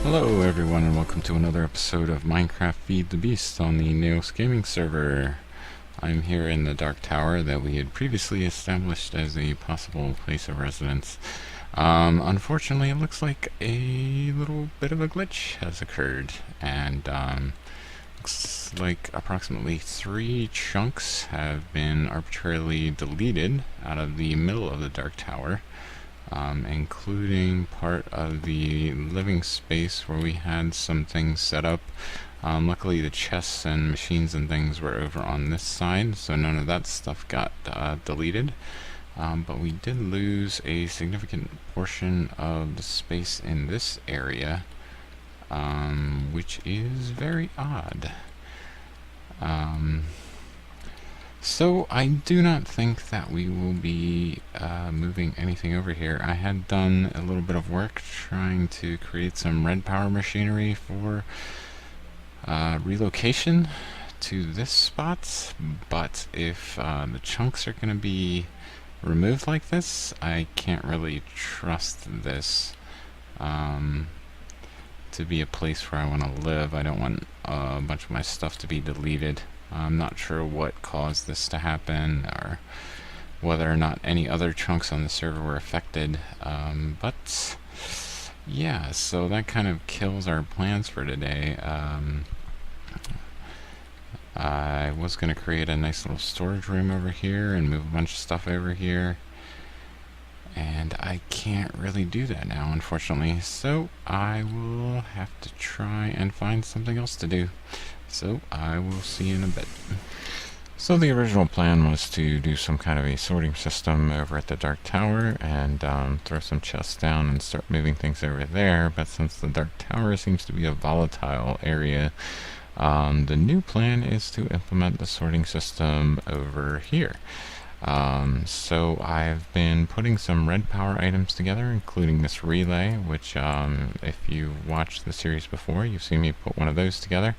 Hello everyone and welcome to another episode of Minecraft Feed the Beast on the Naoisgaming server. I'm here in the Dark Tower that we had previously established as a possible place of residence. Unfortunately, it looks like a little bit of a glitch has occurred, and looks like approximately 3 chunks have been arbitrarily deleted out of the middle of the Dark Tower. Including part of the living space where we had some things set up. Luckily the chests and machines and things were over on this side, so none of that stuff got deleted. But we did lose a significant portion of the space in this area, which is very odd. So I do not think that we will be moving anything over here. I had done a little bit of work trying to create some Redpower machinery for relocation to this spot, but if the chunks are going to be removed like this, I can't really trust this to be a place where I want to live. I don't want a bunch of my stuff to be deleted. I'm not sure what caused this to happen, or whether or not any other chunks on the server were affected, but yeah, so that kind of kills our plans for today. I was going to create a nice little storage room over here and move a bunch of stuff over here, and I can't really do that now, unfortunately, so I will have to try and find something else to do. So I will see you in a bit. So the original plan was to do some kind of a sorting system over at the Dark Tower and throw some chests down and start moving things over there, but since the Dark Tower seems to be a volatile area, the new plan is to implement the sorting system over here. So I've been putting some Redpower items together, including this relay, which if you've watched the series before, you've seen me put one of those together.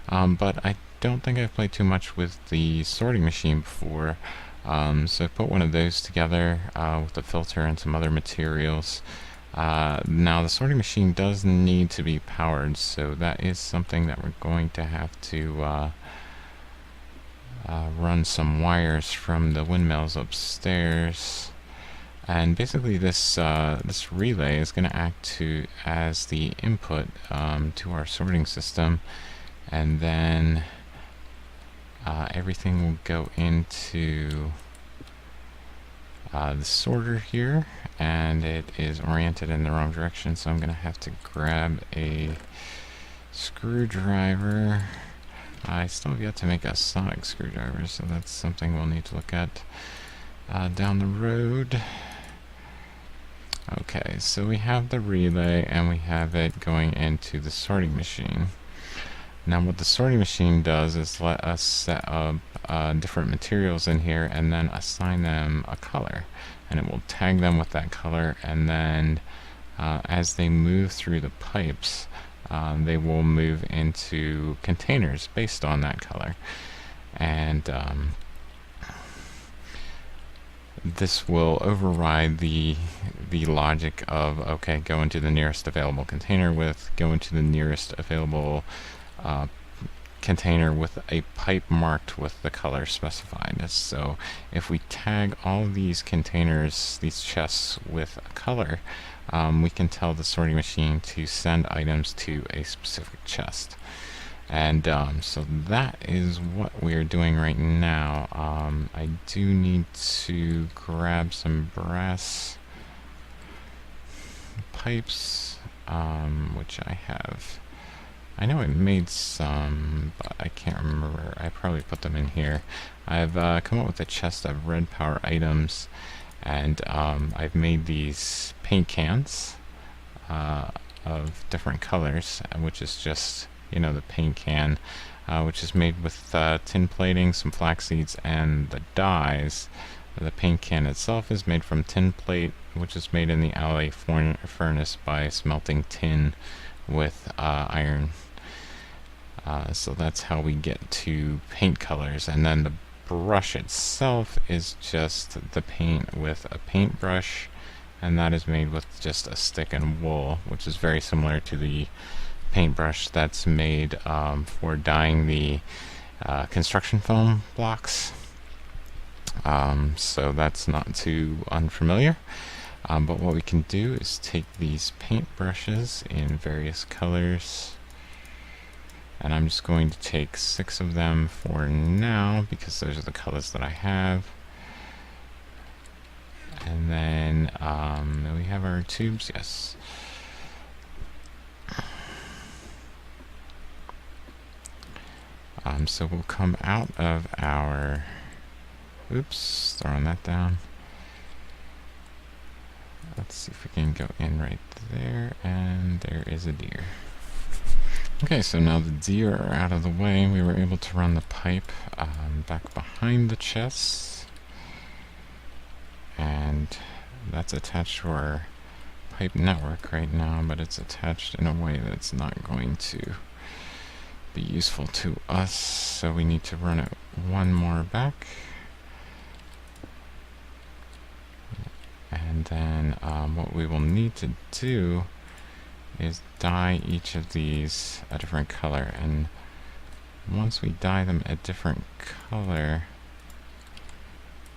But I don't think I've played too much with the sorting machine before. So I put one of those together with a filter and some other materials. Now the sorting machine does need to be powered, so that is something that we're going to have to run some wires from the windmills upstairs, and basically this relay is going to act as the input to our sorting system, and then everything will go into the sorter here, and it is oriented in the wrong direction, so I'm going to have to grab a screwdriver. I still have yet to make a sonic screwdriver, so that's something we'll need to look at down the road. Okay, so we have the relay and we have it going into the sorting machine. Now what the sorting machine does is let us set up different materials in here and then assign them a color, and it will tag them with that color, and then as they move through the pipes, they will move into containers based on that color, and this will override the logic of, okay, go into the nearest available container with, go into the nearest available container with a pipe marked with the color specified. So if we tag all these containers, these chests, with a color, we can tell the sorting machine to send items to a specific chest. And so that is what we're doing right now. I do need to grab some brass pipes, which I have. I know I made some, but I can't remember. I probably put them in here. I've come up with a chest of Redpower items, and I've made these paint cans of different colors, which is just, you know, the paint can, which is made with tin plating, some flax seeds, and the dyes. The paint can itself is made from tin plate, which is made in the alley furnace by smelting tin with iron. So that's how we get to paint colors, and then the brush itself is just the paint with a paintbrush and that is made with just a stick and wool, which is very similar to the paintbrush that's made for dyeing the construction foam blocks. So that's not too unfamiliar. But what we can do is take these paint brushes in various colors, and I'm just going to take 6 of them for now because those are the colors that I have. And then we have our tubes, yes. So we'll come out of our, oops, throwing that down. Let's see if we can go in right there, and there is a deer. Okay, so now the deer are out of the way, we were able to run the pipe back behind the chest, and that's attached to our pipe network right now, but it's attached in a way that's not going to be useful to us, so we need to run it one more back. And then what we will need to do is dye each of these a different color, and once we dye them a different color,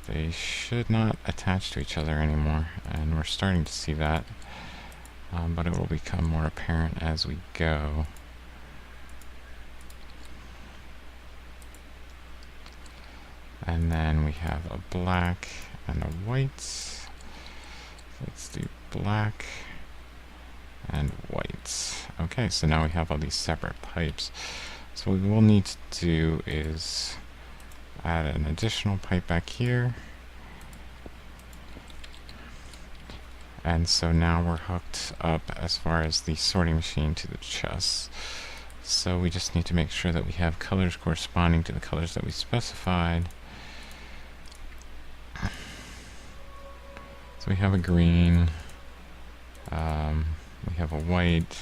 they should not attach to each other anymore, and we're starting to see that, but it will become more apparent as we go. And then we have a black and a white. Let's do black and white. Okay, so now we have all these separate pipes. So what we will need to do is add an additional pipe back here. And so now we're hooked up as far as the sorting machine to the chest. So we just need to make sure that we have colors corresponding to the colors that we specified. So we have a green, we have a white,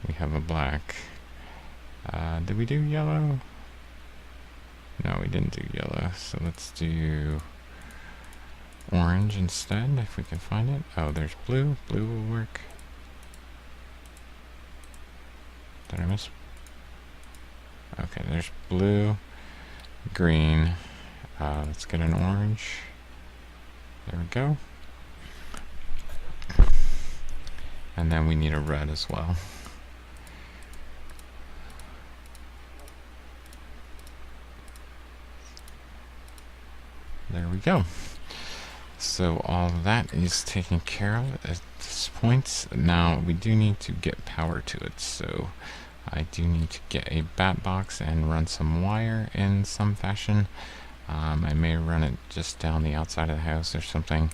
we have a black. Did we do yellow? No, we didn't do yellow, so let's do orange instead, if we can find it. Oh, there's blue. Blue will work. Did I miss? Okay, there's blue, green. Let's get an orange. There we go. And then we need a red as well. There we go. So all that is taken care of at this point. Now we do need to get power to it, so I do need to get a bat box and run some wire in some fashion. I may run it just down the outside of the house or something.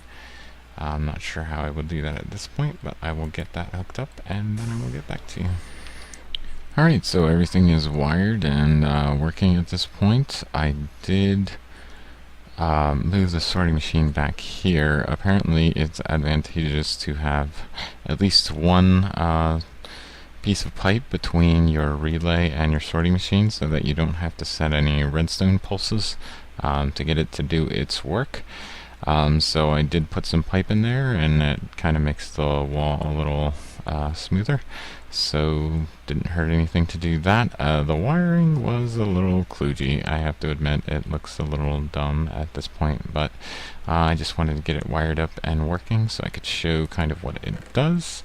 I'm not sure how I will do that at this point, but I will get that hooked up and then I will get back to you. Alright, so everything is wired and working at this point. I did move the sorting machine back here. Apparently it's advantageous to have at least one piece of pipe between your relay and your sorting machine so that you don't have to set any redstone pulses to get it to do its work. So I did put some pipe in there, and it kind of makes the wall a little smoother, so didn't hurt anything to do that. The wiring was a little kludgy, I have to admit. It looks a little dumb at this point, but I just wanted to get it wired up and working so I could show kind of what it does.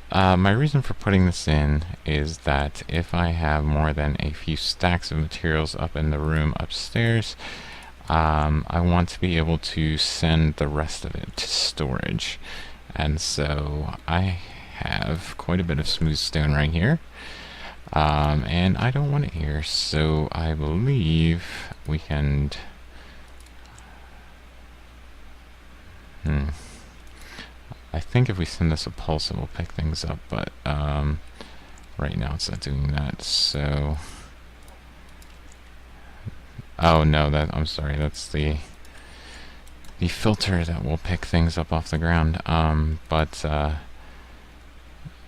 My reason for putting this in is that if I have more than a few stacks of materials up in the room upstairs, I want to be able to send the rest of it to storage. And so I have quite a bit of smooth stone right here, and I don't want it here, so I believe we can I think if we send this a pulse, it will pick things up, but right now it's not doing that. So, oh no, I'm sorry. That's the filter that will pick things up off the ground. But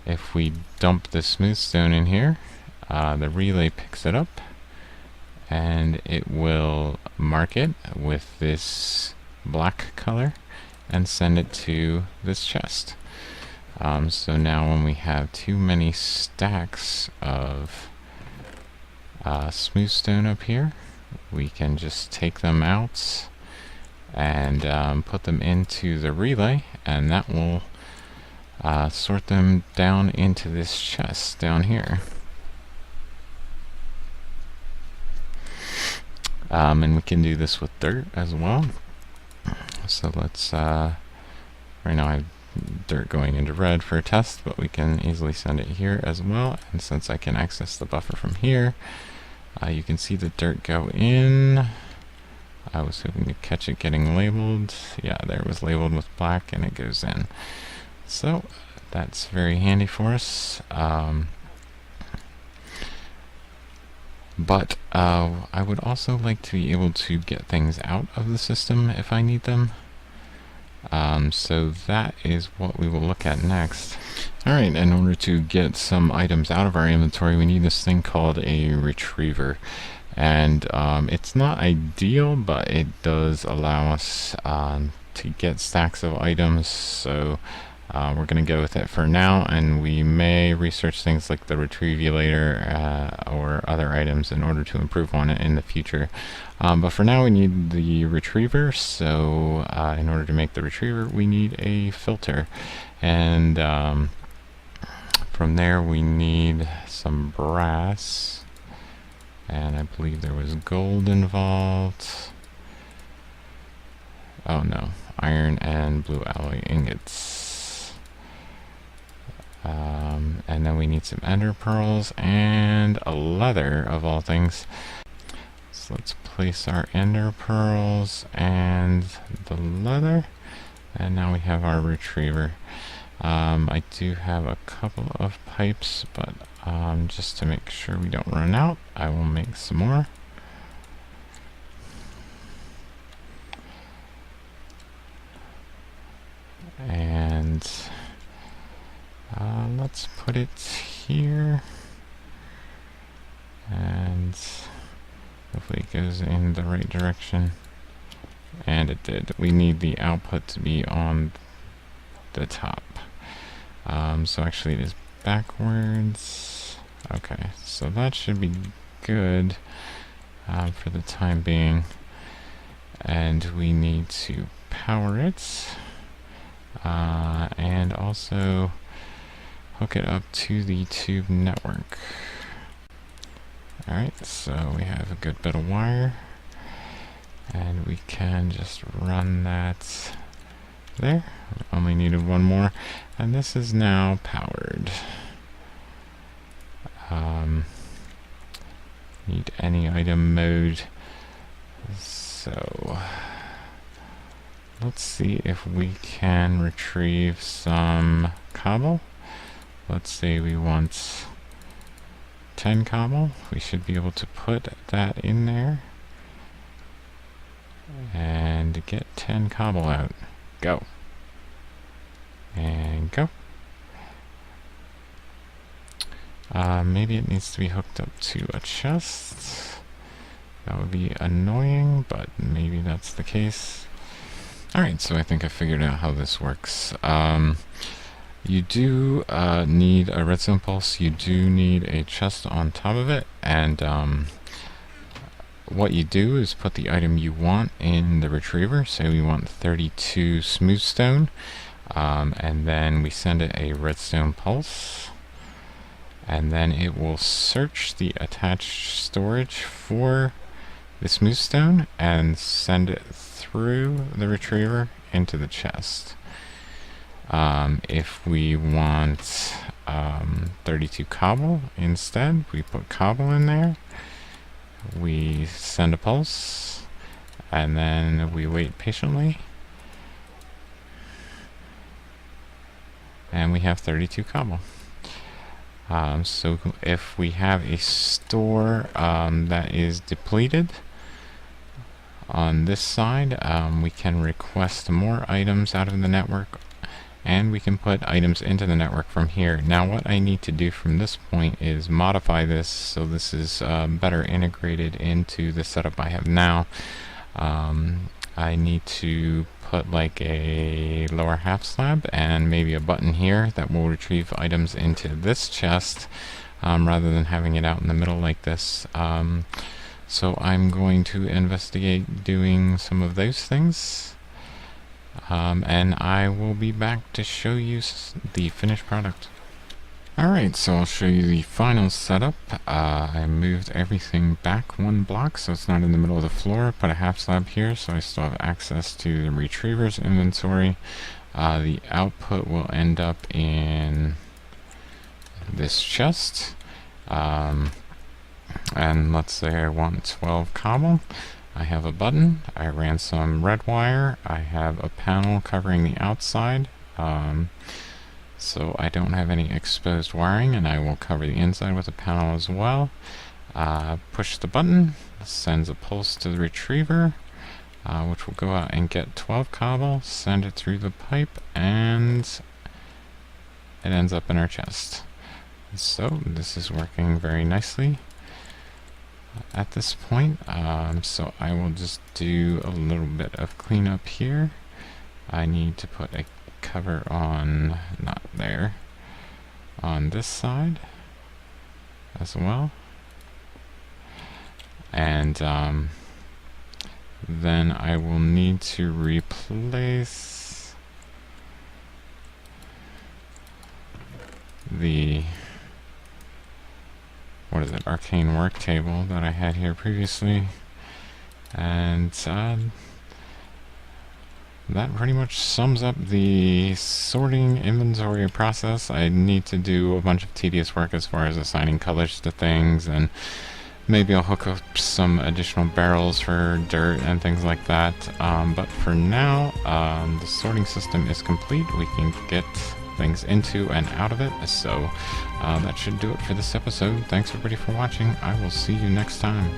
if we dump the smooth stone in here, the relay picks it up, and it will mark it with this black color and send it to this chest. So now when we have too many stacks of smooth stone up here, we can just take them out and put them into the relay, and that will sort them down into this chest down here. And we can do this with dirt as well. So let's, right now I have dirt going into red for a test, but we can easily send it here as well. And since I can access the buffer from here, you can see the dirt go in. I was hoping to catch it getting labeled. Yeah, there it was labeled with black, and it goes in. So that's very handy for us. But I would also like to be able to get things out of the system if I need them. So that is what we will look at next. Alright, in order to get some items out of our inventory, we need this thing called a retriever. And it's not ideal, but it does allow us to get stacks of items. So we're going to go with it for now, and we may research things like the retrievulator or other items in order to improve on it in the future. But for now we need the retriever, so in order to make the retriever we need a filter. And from there we need some brass, and I believe there was gold involved. Oh no, iron and blue alloy ingots. And then we need some ender pearls and a leather of all things. So let's place our ender pearls and the leather, and now we have our retriever. I do have a couple of pipes, but just to make sure we don't run out, I will make some more. And let's put it here, and hopefully it goes in the right direction. And it did. We need the output to be on the top. So actually it is backwards. Okay, so that should be good for the time being. And we need to power it. And also hook it up to the tube network. Alright, so we have a good bit of wire, and we can just run that there. We only needed one more, and this is now powered. Need any item mode. So let's see if we can retrieve some cobble. Let's say we want 10 cobble. We should be able to put that in there and get 10 cobble out. Go. And go. Maybe it needs to be hooked up to a chest. That would be annoying, but maybe that's the case. Alright, so I think I figured out how this works. You do need a redstone pulse. You do need a chest on top of it, and what you do is put the item you want in the retriever. Say we want 32 smooth stone, and then we send it a redstone pulse, and then it will search the attached storage for the smooth stone and send it through the retriever into the chest. If we want 32 cobble instead, we put cobble in there, we send a pulse, and then we wait patiently, and we have 32 cobble. So if we have a store that is depleted on this side, we can request more items out of the network, and we can put items into the network from here. Now what I need to do from this point is modify this so this is better integrated into the setup I have now. I need to put like a lower half slab and maybe a button here that will retrieve items into this chest rather than having it out in the middle like this. So I'm going to investigate doing some of those things. And I will be back to show you the finished product. Alright, so I'll show you the final setup. I moved everything back 1 block so it's not in the middle of the floor. Put a half slab here so I still have access to the retriever's inventory. The output will end up in this chest. And let's say I want 12 cobble. I have a button, I ran some red wire, I have a panel covering the outside, so I don't have any exposed wiring, and I will cover the inside with a panel as well. Push the button, sends a pulse to the retriever, which will go out and get 12 cobble, send it through the pipe, and it ends up in our chest. So this is working very nicely at this point. So I will just do a little bit of cleanup here. I need to put a cover on, not there, on this side as well. And then I will need to replace the arcane work table that I had here previously, and that pretty much sums up the sorting inventory process. I need to do a bunch of tedious work as far as assigning colors to things, and maybe I'll hook up some additional barrels for dirt and things like that, but for now the sorting system is complete. We can get things into and out of it, so that should do it for this episode. Thanks everybody for watching. I will see you next time.